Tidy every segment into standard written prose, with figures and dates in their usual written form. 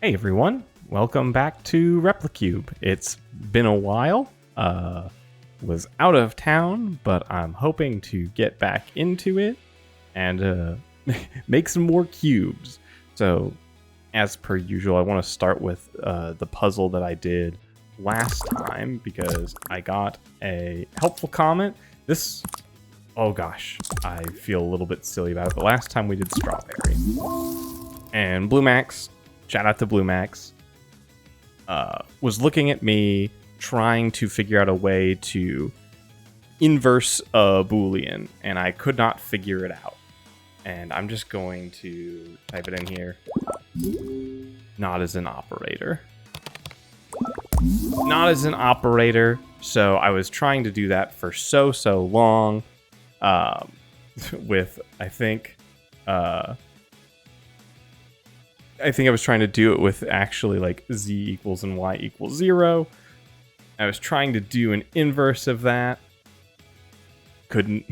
Hey everyone, welcome back to Replicube. It's been a while. Was out of town, but I'm hoping to get back into it and make some more cubes. So, as per usual, I want to start with the puzzle that I did last time because I got a helpful comment. Oh gosh, I feel a little bit silly about it, but last time we did strawberry. And Blue Max, shout out to Blue Max, was looking at me trying to figure out a way to inverse a Boolean, and I could not figure it out. And I'm just going to type it in here. Not as an operator. Not as an operator. So I was trying to do that for so long with, I think I was trying to do it with actually like z equals and y equals 0. I was trying to do an inverse of that. Couldn't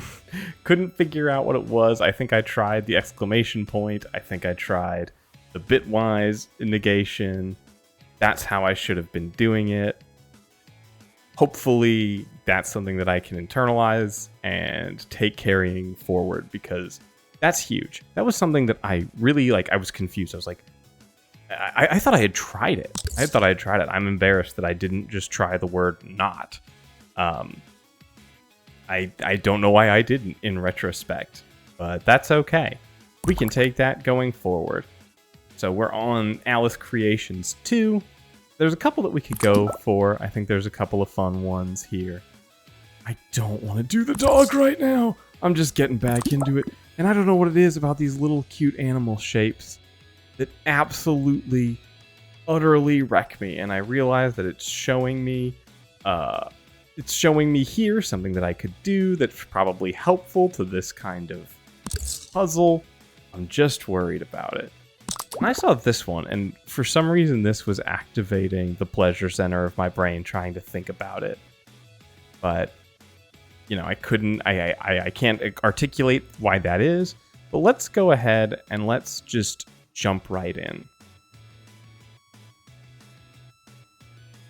figure out what it was. I think I tried the exclamation point. I think I tried the bitwise negation. That's how I should have been doing it. Hopefully that's something that I can internalize and take carrying forward, because that's huge. That was something that I really I was confused. I was like, I thought I had tried it. I'm embarrassed that I didn't just try the word not. I don't know why I didn't in retrospect, but that's okay. We can take that going forward. So we're on Alice Creations 2. There's a couple that we could go for. I think there's a couple of fun ones here. I don't want to do the dog right now. I'm just getting back into it. And I don't know what it is about these little cute animal shapes that absolutely, utterly wreck me. And I realize that it's showing me here something that I could do that's probably helpful to this kind of puzzle. I'm just worried about it. And I saw this one, and for some reason this was activating the pleasure center of my brain trying to think about it. But, you know, I can't articulate why that is. But let's go ahead and let's just jump right in.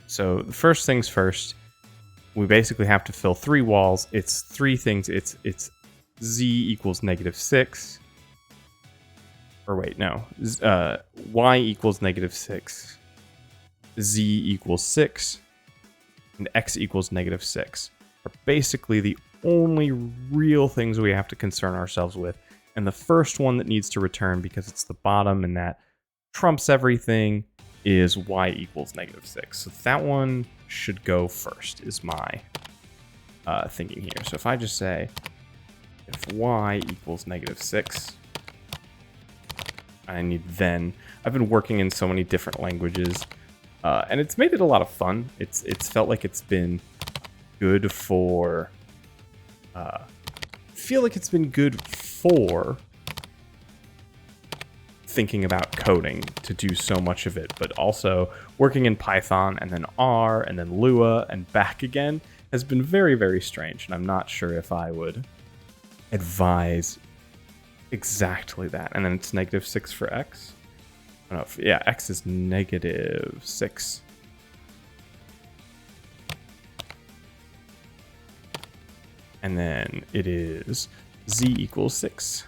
So the first things first, we basically have to fill 3 walls. It's 3 things. It's z equals -6. Or wait, no. Y equals -6. Z equals 6. And x equals -6. Are basically the only real things we have to concern ourselves with. And the first one that needs to return, because it's the bottom and that trumps everything, is y equals -6. So that one should go first, is my thinking here. So if I just say, if y equals -6, I need then. I've been working in so many different languages, and it's made it a lot of fun. It's felt like it's been good for. Feel like it's been good for thinking about coding to do so much of it, but also working in Python and then R and then Lua and back again has been very, very strange, and I'm not sure if I would advise exactly that. And then it's -6 for x. Oh, no, yeah, x is -6. And then it is z equals 6.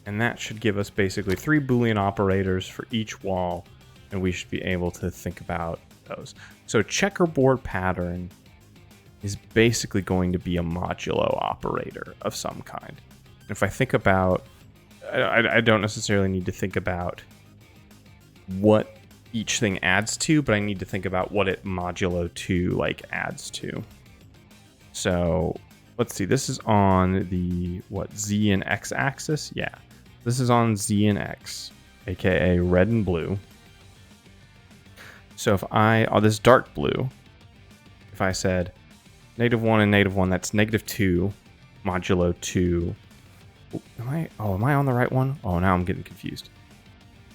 And that should give us basically 3 Boolean operators for each wall, and we should be able to think about those. So checkerboard pattern is basically going to be a modulo operator of some kind. If I think about, I don't necessarily need to think about what each thing adds to, but I need to think about what it modulo to adds to. So let's see, this is on the z and x axis. Yeah, this is on z and x, aka red and blue. So if this dark blue, if I said -1 and -1, that's -2 modulo 2. Am I on the right one? Oh, now I'm getting confused.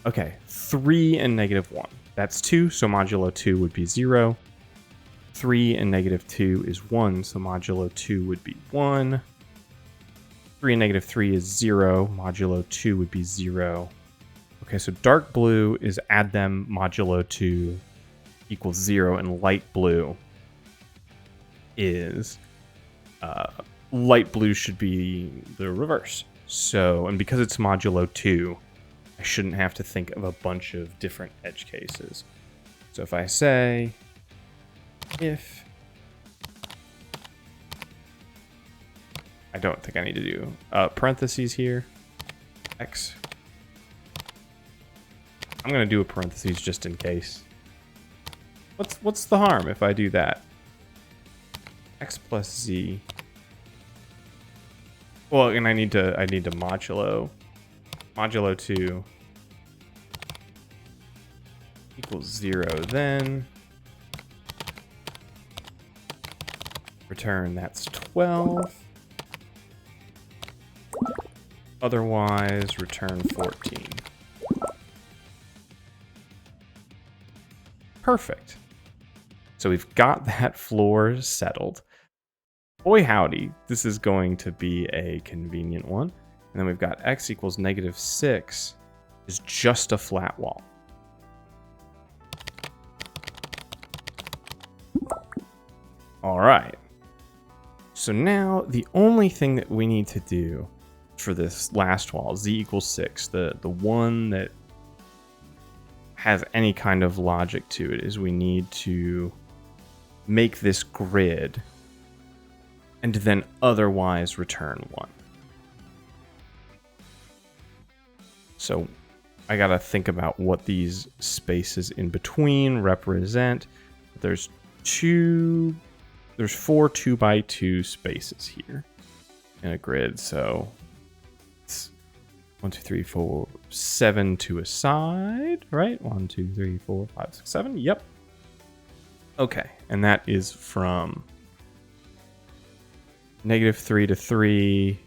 Okay, 3 and -1. That's 2, so modulo 2 would be 0. 3 and -2 is 1, so modulo 2 would be 1. 3 and -3 is 0. Modulo 2 would be 0. Okay, so dark blue is add them modulo 2 equals 0, and light blue is... light blue should be the reverse. So, and because it's modulo 2, I shouldn't have to think of a bunch of different edge cases. So if I say, if... I don't think I need to do parentheses here. X. I'm going to do a parentheses just in case. What's the harm if I do that? X plus Z. Well, and I need to modulo 2 equals 0, then return that's 12. Otherwise, return 14. Perfect. So we've got that floor settled. Boy howdy, this is going to be a convenient one. And then we've got x equals -6 is just a flat wall. All right. So now the only thing that we need to do for this last wall, z equals 6, the one that has any kind of logic to it, is we need to make this grid and then otherwise return 1. So I gotta think about what these spaces in between represent. There's 4 2x2 spaces here in a grid, so it's 1, 2, 3, 4, 7 to a side, right? 1, 2, 3, 4, 5, 6, 7. Yep. Okay, and that is from -3 to 3,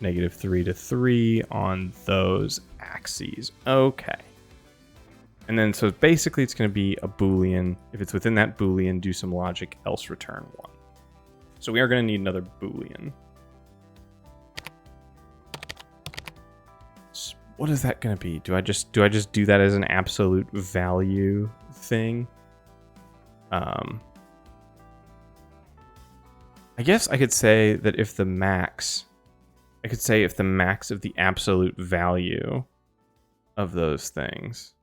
-3 to 3 on those axes. Okay. And then so basically it's going to be a Boolean. If it's within that Boolean, do some logic, else return 1. So we are going to need another Boolean. What is that going to be? Do I just do that as an absolute value thing? I guess I could say that if the max of the absolute value of those things,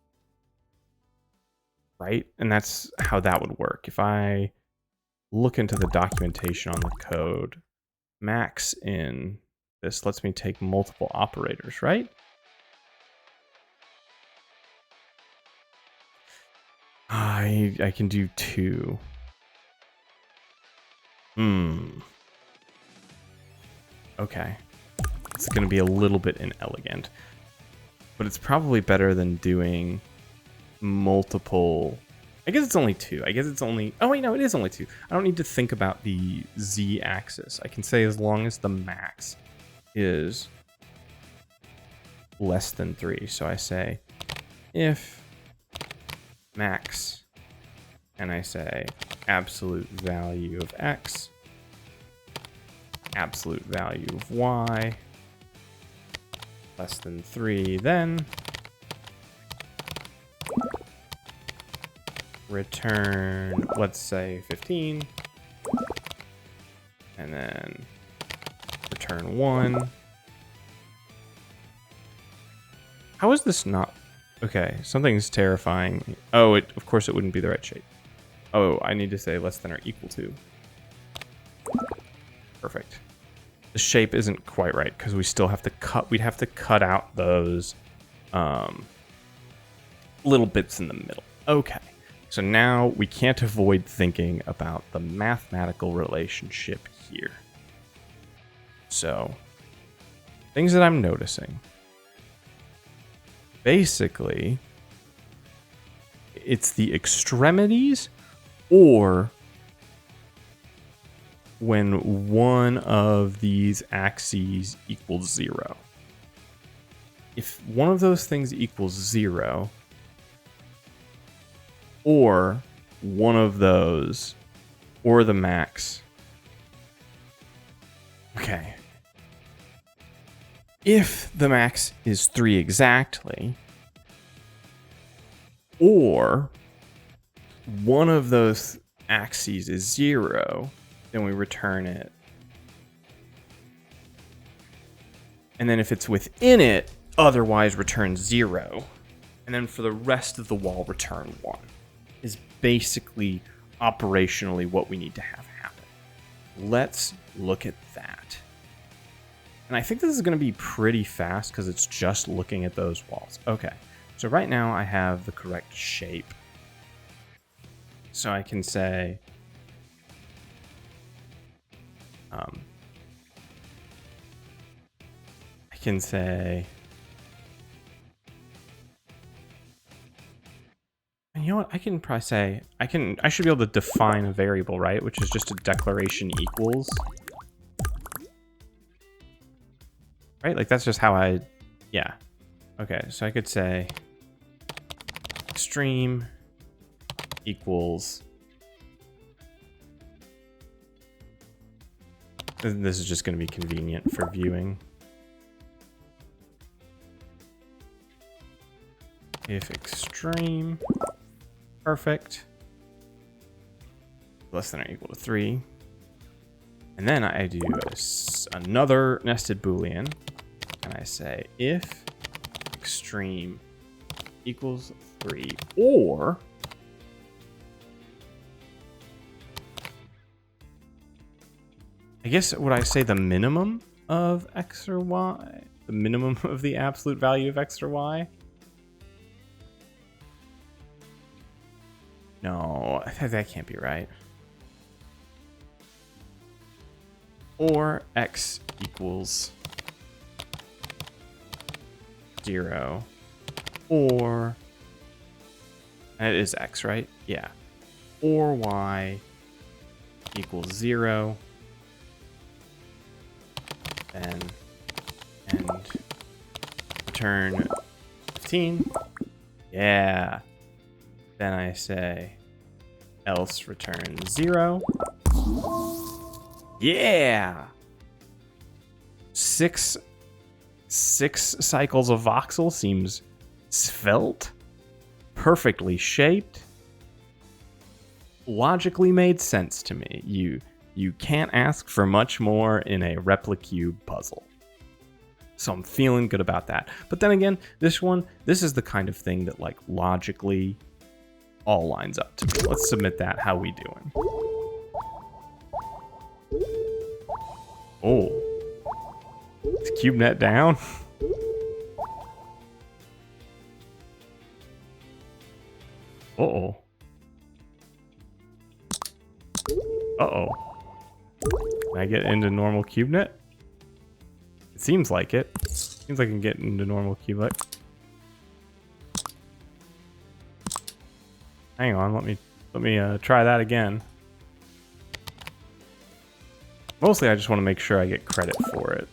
right? And that's how that would work. If I look into the documentation on the code, max in this lets me take multiple operators, right? I can do 2. Okay. It's going to be a little bit inelegant. But it's probably better than doing multiple... I guess it's only 2. I guess it's only... Oh, wait, no, it is only 2. I don't need to think about the z-axis. I can say as long as the max is less than 3. So I say if max, and I say absolute value of x, absolute value of y, less than 3, then return, let's say 15, and then return 1. How is this not... Okay, something's terrifying. Oh, of course it wouldn't be the right shape. Oh, I need to say less than or equal to. Perfect. The shape isn't quite right because we still have to cut. We'd have to cut out those little bits in the middle. Okay, so now we can't avoid thinking about the mathematical relationship here. So, things that I'm noticing. Basically, it's the extremities or when one of these axes equals 0. If one of those things equals 0, or one of those, or the max. Okay. if the max is 3 exactly, or one of those axes is 0, then we return it. And then if it's within it, otherwise return 0. And then for the rest of the wall, return 1. Is basically operationally what we need to have happen. Let's look at that. And I think this is going to be pretty fast because it's just looking at those walls. Okay, so right now I have the correct shape. So I can say, I you know what? I can probably say, I should be able to define a variable, right? Which is just a declaration equals. Right? Like that's just how yeah. Okay, so I could say extreme equals. This is just going to be convenient for viewing. If extreme, perfect, less than or equal to 3. And then I do another nested Boolean, and I say if extreme equals 3, or I guess would I say the minimum of x or y? The minimum of the absolute value of x or y? No, that can't be right. Or x equals 0. Or, and it is x, right? Yeah. Or y equals 0. Then, and return 15. Yeah. Then I say else return 0. Yeah. Six cycles of voxel seems svelte, perfectly shaped, logically made sense to me. You can't ask for much more in a Replicube puzzle. So I'm feeling good about that. But then again, this is the kind of thing that like logically all lines up to me. Let's submit that. How we doing? Oh. Is CubeNet down? Uh-oh. Uh-oh. Can I get into normal CubeNet? It seems like it. Seems like I can get into normal CubeNet. Hang on, let me try that again. Mostly I just want to make sure I get credit for it.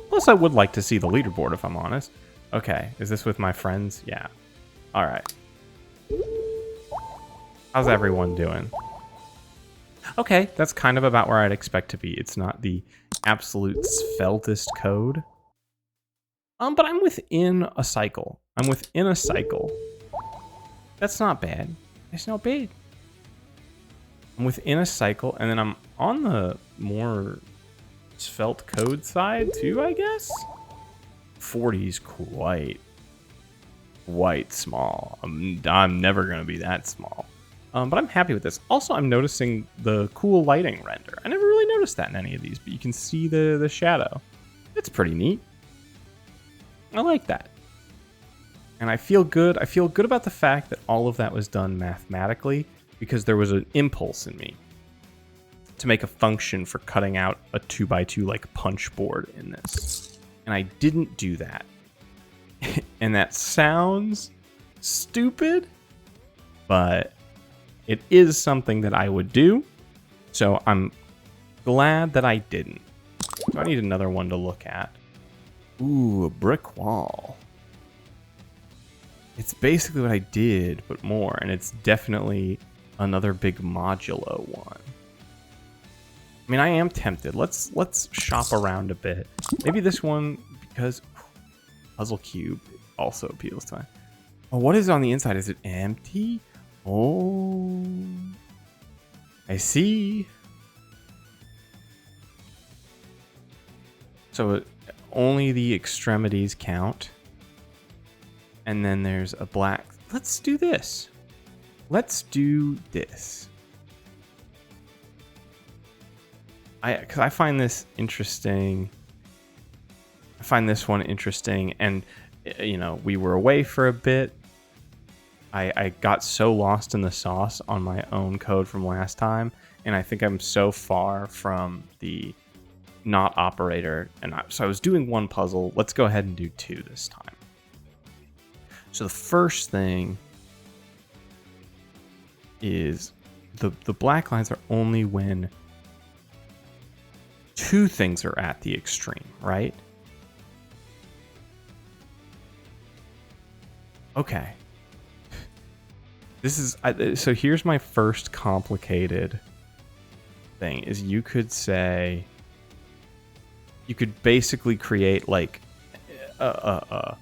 Plus I would like to see the leaderboard if I'm honest. Okay, is this with my friends? Yeah. Alright. How's everyone doing? Okay, that's kind of about where I'd expect to be. It's not the absolute sveltest code. But I'm within a cycle. I'm within a cycle. That's not bad. It's not bad. I'm within a cycle, and then I'm on the more svelte code side too, I guess? 40's quite small. I'm never going to be that small. But I'm happy with this. Also, I'm noticing the cool lighting render. I never really noticed that in any of these, but you can see the shadow. It's pretty neat. I like that. And I feel good. I feel good about the fact that all of that was done mathematically because there was an impulse in me to make a function for cutting out a 2x2 like punch board in this. And I didn't do that. And that sounds stupid, but it is something that I would do. So I'm glad that I didn't. So I need another one to look at. Ooh, a brick wall. It's basically what I did, but more, and it's definitely another big modulo one. I mean, I am tempted. Let's shop around a bit. Maybe this one, because puzzle cube also appeals to me. Oh, what is on the inside? Is it empty? Oh, I see. So only the extremities count. And then there's a black. Let's do this. Let's do this. Because I find this interesting. I find this one interesting. And, you know, we were away for a bit. I got so lost in the sauce on my own code from last time. And I think I'm so far from the not operator. And so I was doing one puzzle. Let's go ahead and do two this time. So the first thing is the black lines are only when two things are at the extreme, right? Okay. This is so here's my first complicated thing is you could say you could basically create like a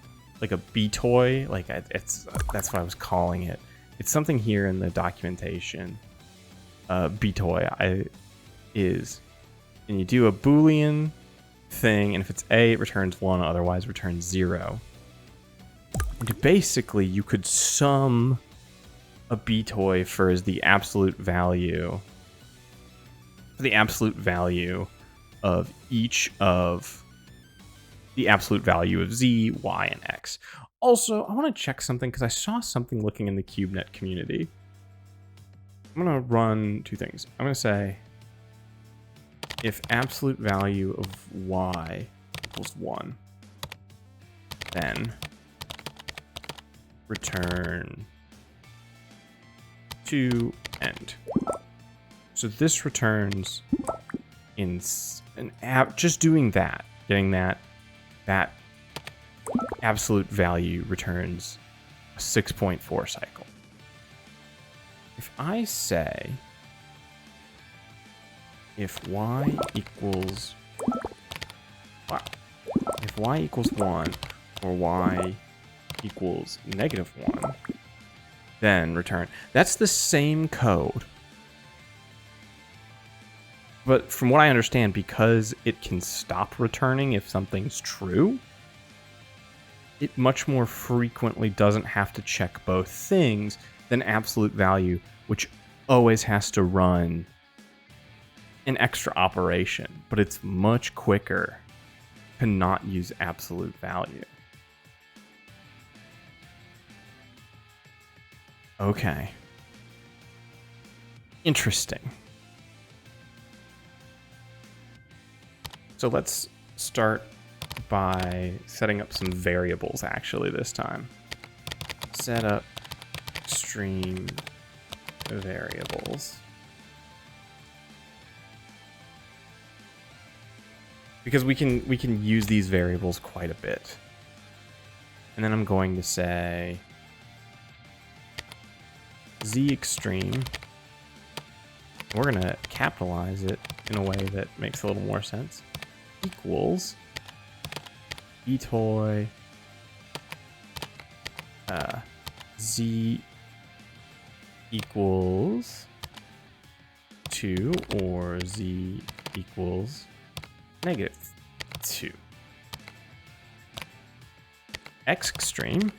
B toy, like that's what I was calling it. It's something here in the documentation. B toy is, and you do a Boolean thing, and if it's A, it returns 1, otherwise returns 0. And basically, you could sum a B toy for the absolute value, of each of the absolute value of Z, Y, and X. Also, I want to check something because I saw something looking in the CubeNet community. I'm going to run two things. I'm going to say if absolute value of Y equals 1, then return to end. So this returns in an just doing that, getting that absolute value returns a 6.4 cycle. If I say if y equals 1 or y equals -1, then return. That's the same code. But from what I understand, because it can stop returning if something's true, it much more frequently doesn't have to check both things than absolute value, which always has to run an extra operation. But it's much quicker to not use absolute value. Okay. Interesting. So let's start by setting up some variables actually this time. Set up stream variables. Because we can use these variables quite a bit. And then I'm going to say Z extreme. We're going to capitalize it in a way that makes a little more sense. Equals btoy Z equals 2 or Z equals -2. X extreme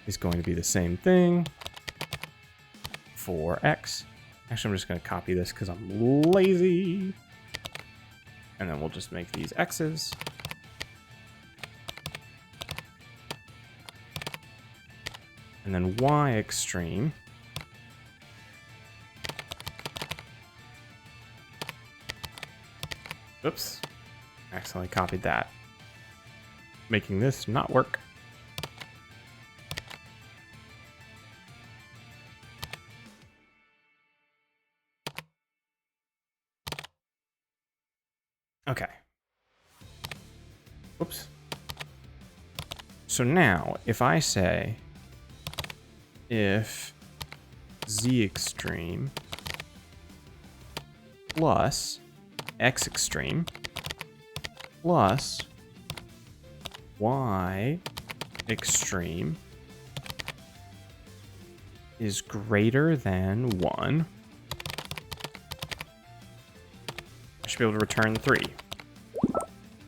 is going to be the same thing for X. Actually, I'm just going to copy this because I'm lazy. And then we'll just make these X's. And then Y extreme oops, accidentally copied that, making this not work. Okay. Oops. So now, if I say if Z extreme plus x extreme plus y extreme is greater than 1. I should be able to return 3.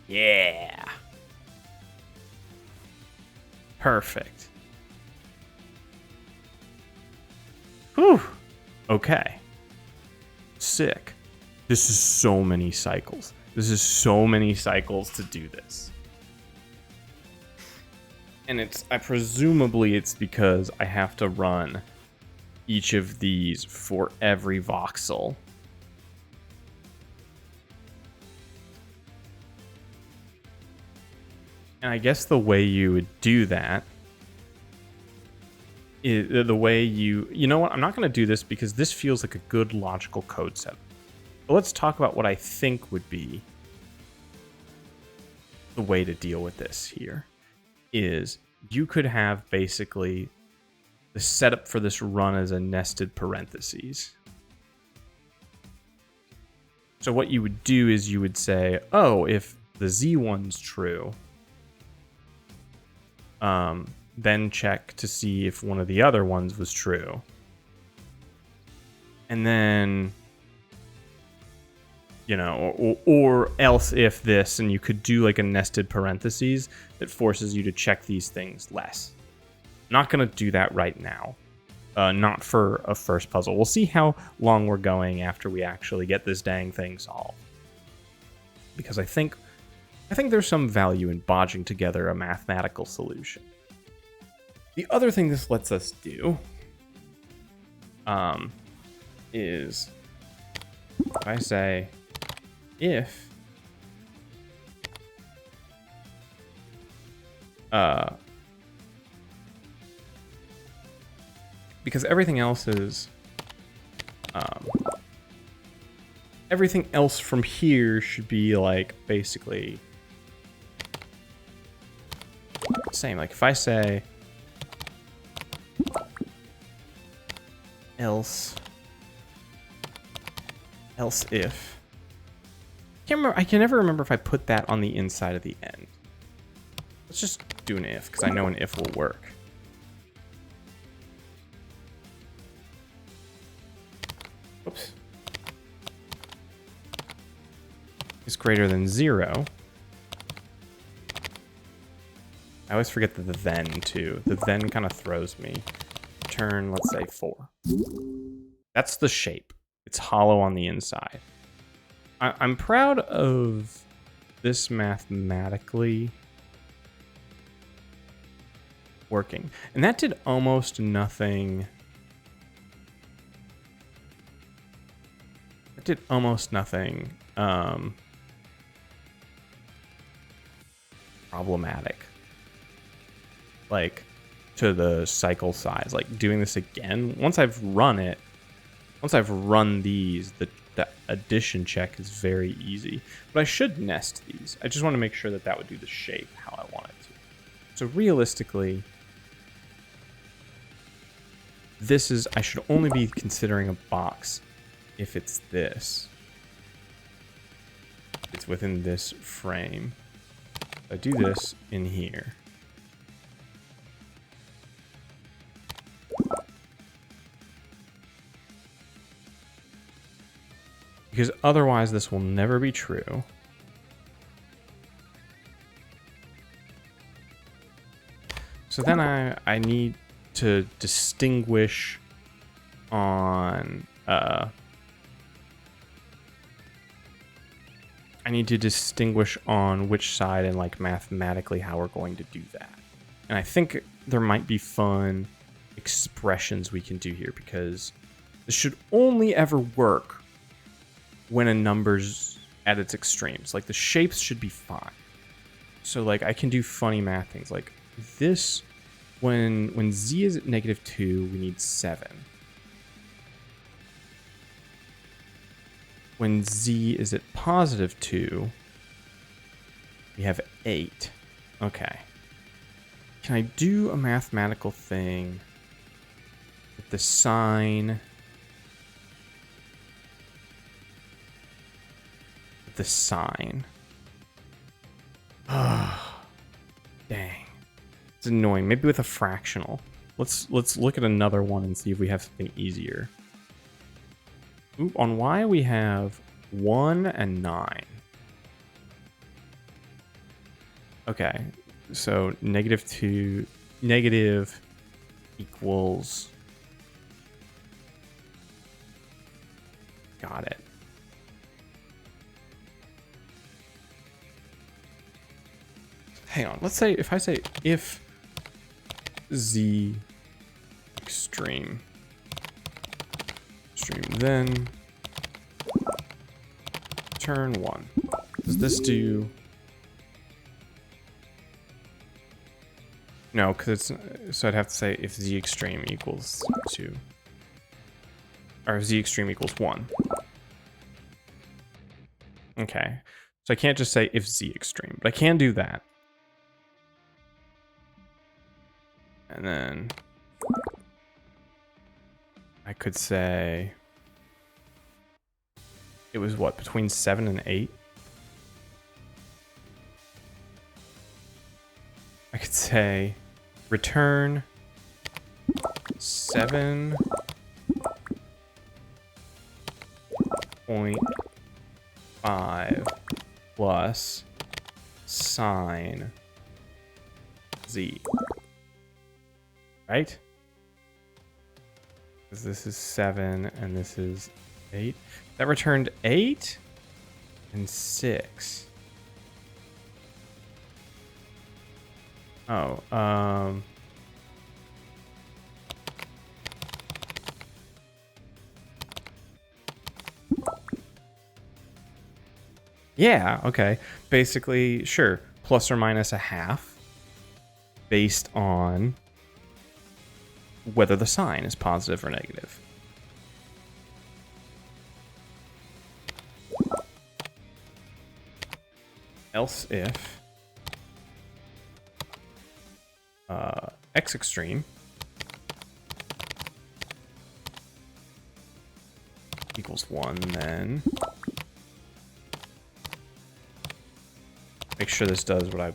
Yeah. Perfect. Whew. Okay. Sick. This is so many cycles. This is so many cycles to do this. And presumably it's because I have to run each of these for every voxel. And I guess the way you would do that is the way you know what? I'm not going to do this because this feels like a good logical code set. But let's talk about what I think would be the way to deal with this here. Is you could have basically the setup for this run as a nested parentheses. So what you would do is you would say, oh, if the Z1's true, then check to see if one of the other ones was true. And then, you know, or else if this, and you could do like a nested parentheses that forces you to check these things less. I'm not going to do that right now. Not for a first puzzle. We'll see how long we're going after we actually get this dang thing solved. Because I think there's some value in bodging together a mathematical solution. The other thing this lets us do is if I say if because everything else is everything else from here should be like basically same. Like if I say else if I can never remember if I put that on the inside of the end. Let's just do an if because I know an if will work. Oops. Is greater than 0. I always forget the then too. The then kind of throws me. Turn, let's say 4. That's the shape. It's hollow on the inside. I'm proud of this mathematically working. And that did almost nothing. It did almost nothing problematic. Like to the cycle size. Like doing this again. Once I've run these, the addition check is very easy. But I should nest these. I just want to make sure that would do the shape how I want it to. So realistically, I should only be considering a box if it's this. It's within this frame. I do this in here. Because otherwise this will never be true. So then I need to distinguish on which side and like mathematically how we're going to do that. And I think there might be fun expressions we can do here because this should only ever work when a number's at its extremes. Like the shapes should be fine. So like I can do funny math things like this. When z is at -2, we need 7. When z is at +2, we have 8. Okay. Can I do a mathematical thing with the sign? the sign. Dang. It's annoying. Maybe with a fractional. Let's look at another one and see if we have something easier. Ooh, on Y we have 1 and 9. Okay, so -2 negative equals. Got it. Hang on. Let's say if I say if Z extreme, then turn 1. Does this do? No, because it's, so I'd have to say if Z extreme equals 2. Or Z extreme equals 1. Okay. So I can't just say if Z extreme, but I can do that. And then I could say it was what, between 7 and 8? I could say return 7.5 plus sine Z. Right? Because this is 7 and this is 8. That returned 8 and 6. Oh, yeah, okay. Basically, sure, plus or minus a half based on whether the sign is positive or negative. Else if x extreme equals 1, then make sure this does what I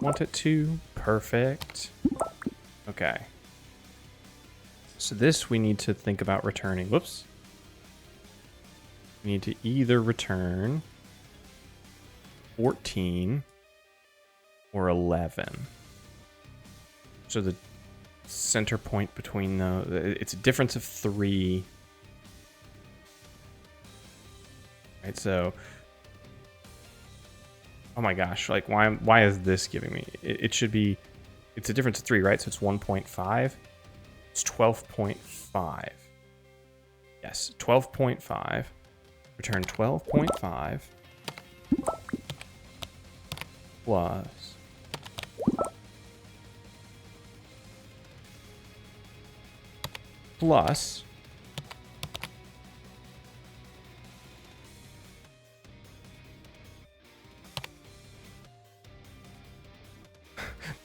want it to. Perfect. Okay. So this we need to think about returning. Whoops. We need to either return 14 or 11. So the center point between it's a difference of 3. Right, so oh my gosh, like why is this giving me? It should be, it's a difference of 3, right? So it's 1.5. It's 12.5. Yes, 12.5. Return 12.5 plus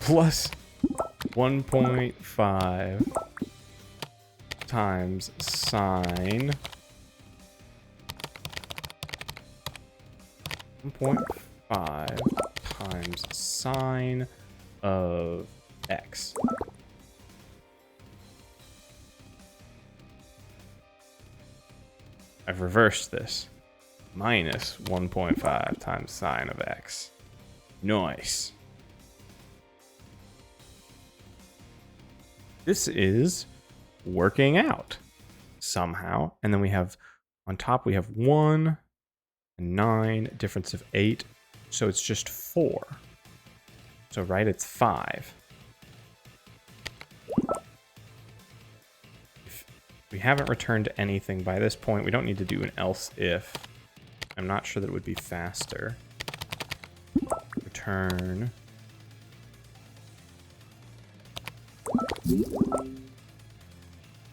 plus 1.5 times sine 1.5 times sine of x. I've reversed this. Minus 1.5 times sine of x. Nice. This is working out somehow. And then we have, on top we have 1 and 9, difference of 8. So it's just 4. So right, it's 5. If we haven't returned anything by this point, we don't need to do an else if. I'm not sure that it would be faster. Return.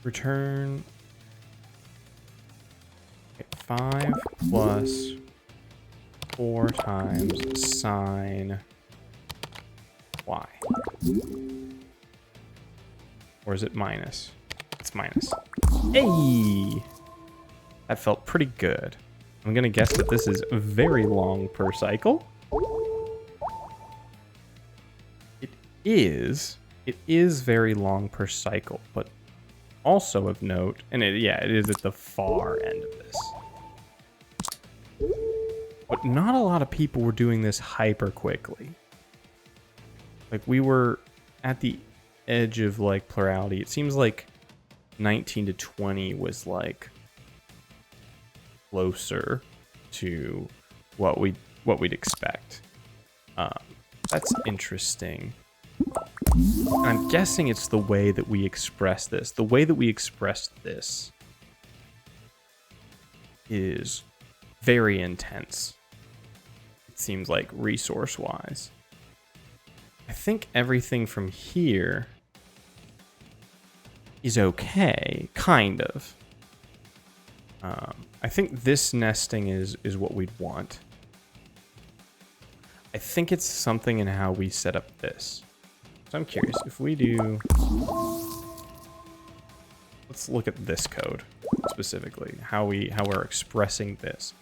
Return 5 plus 4 times sine y. Or is it minus? It's minus. Hey! That felt pretty good. I'm gonna guess that this is very long per cycle. It is very long per cycle, but also of note, and it is at the far end of this. But not a lot of people were doing this hyper quickly. Like, we were at the edge of, like, plurality. It seems like 19 to 20 was, like, closer to what we'd expect. That's interesting. And I'm guessing it's the way that we express this. The way that we express this is very intense. It seems like resource-wise. I think everything from here is okay, kind of. I think this nesting is what we'd want. I think it's something in how we set up this. So I'm curious, if we do... Let's look at this code, specifically, how we're expressing this.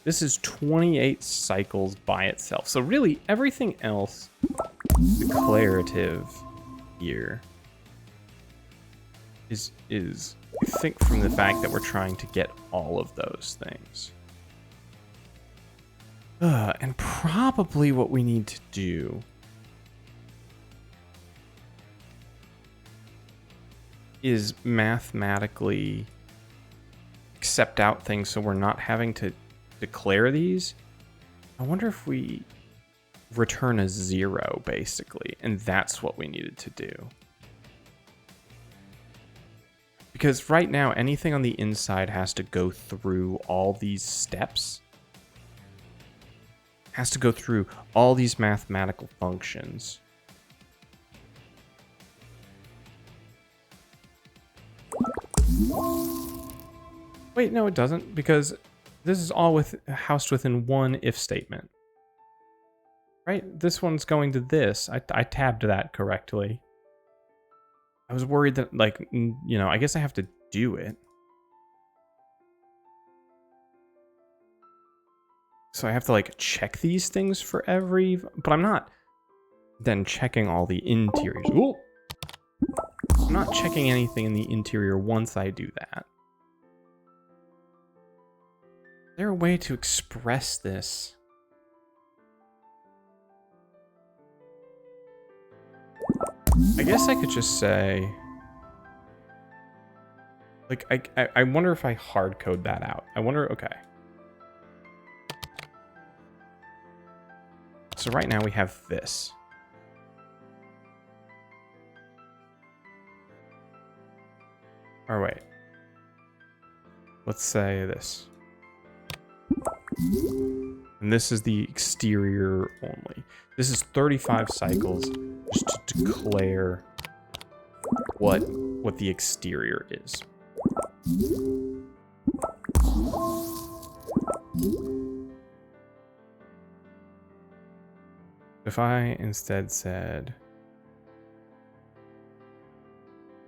This is 28 cycles by itself. So really, everything else, declarative here, is I think from the fact that we're trying to get all of those things. And probably what we need to do is mathematically accept out things so we're not having to declare these. I wonder if we return a 0, basically, and that's what we needed to do. Because right now, anything on the inside has to go through all these steps. Has to go through all these mathematical functions. Wait, no, it doesn't, because this is all housed within one if statement. Right? This one's going to this. I tabbed that correctly. I was worried that, like, you know, I guess I have to do it. So I have to, like, check these things for every... But I'm not then checking all the interiors. Ooh! I'm not checking anything in the interior once I do that. Is there a way to express this? I guess I could just say... Like, I wonder if I hard code that out. I wonder, okay. So right now we have this. Or wait. Let's say this. And this is the exterior only. This is 35 cycles just to declare what the exterior is. If I instead said...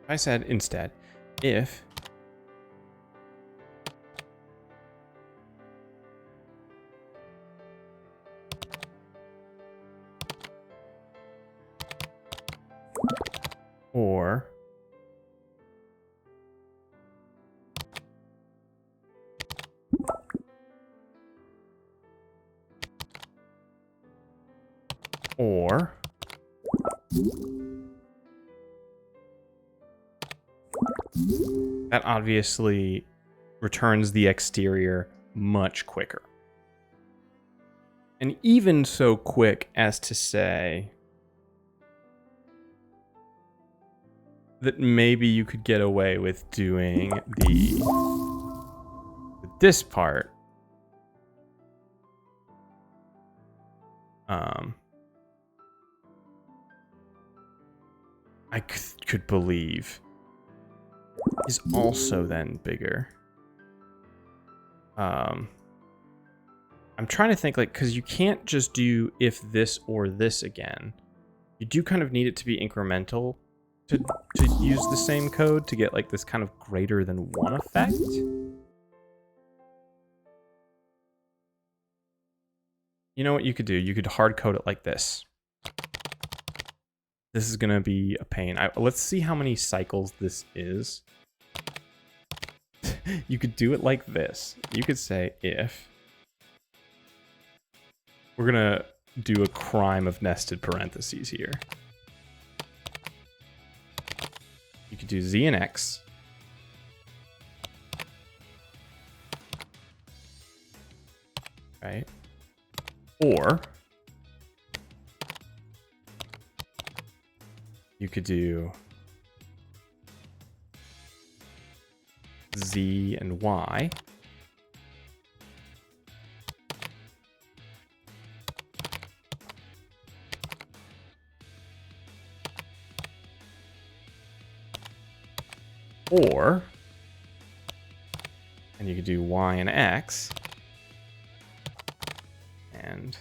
I said instead, if... or... or... that obviously returns the exterior much quicker. And even so quick as to say that maybe you could get away with doing this part. I could believe is also then bigger. I'm trying to think, like, because you can't just do if this or this again. You do kind of need it to be incremental to use the same code to get, like, this kind of greater than one effect. You know what you could do? You could hard code it like this. This is going to be a pain. Let's see how many cycles this is. You could do it like this. You could say if we're going to do a crime of nested parentheses here. You could do Z and X. Right? Or you could do Z and Y. Or, and you could do Y and X. And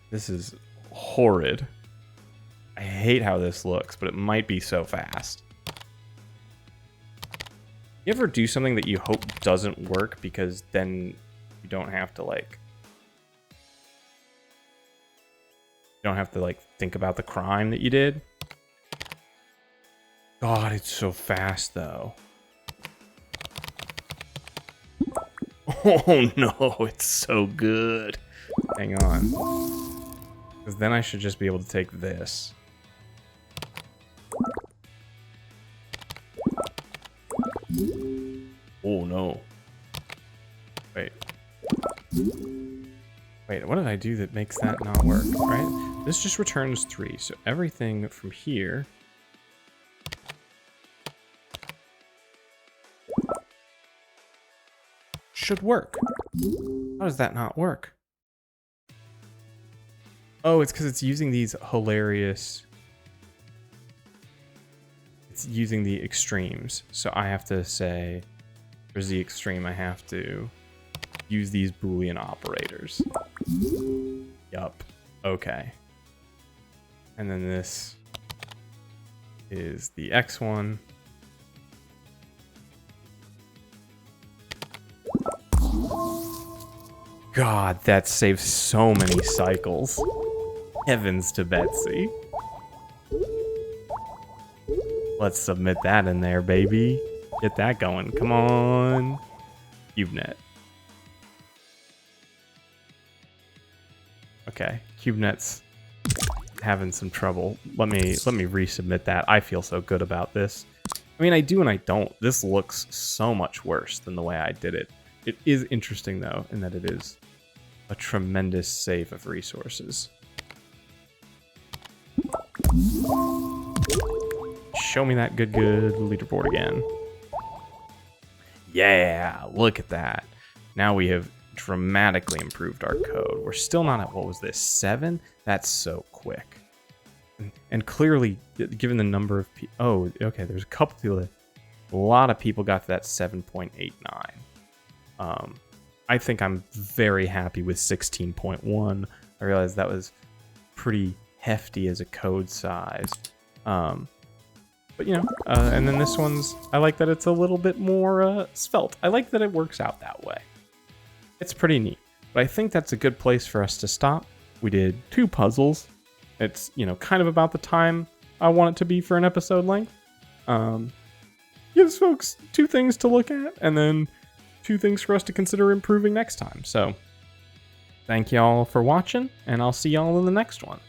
this is horrid. I hate how this looks, but it might be so fast. You ever do something that you hope doesn't work because then you don't have to like think about the crime that you did? God, it's so fast though. Oh no, it's so good. Hang on. Because then I should just be able to take this. Oh no. Wait. Wait, what did I do that makes that not work, right? This just returns 3, so everything from here should work. How does that not work? Oh, it's because it's using these hilarious... It's using the extremes. So I have to say, for the extreme, I have to use these Boolean operators. Yup. Okay. And then this is the X one. God, that saves so many cycles. Heavens to Betsy. Let's submit that in there, baby. Get that going. Come on. CubeNet. Okay, CubeNet's having some trouble. Let me resubmit that. I feel so good about this. I mean, I do and I don't. This looks so much worse than the way I did it. It is interesting, though, in that it is a tremendous save of resources. Show me that good leaderboard again. Yeah, look at that. Now we have dramatically improved our code. We're still not at, what was this, 7? That's so quick. And clearly, given the number of people... Oh, okay, there's a couple people... A lot of people got to that 7.89. I think I'm very happy with 16.1. I realized that was pretty hefty as a code size. But, you know, and then this one's... I like that it's a little bit more svelte. I like that it works out that way. It's pretty neat. But I think that's a good place for us to stop. We did 2 puzzles. It's, you know, kind of about the time I want it to be for an episode length. Gives folks 2 things to look at, and then 2 things for us to consider improving next time. So, thank y'all for watching, and I'll see y'all in the next one.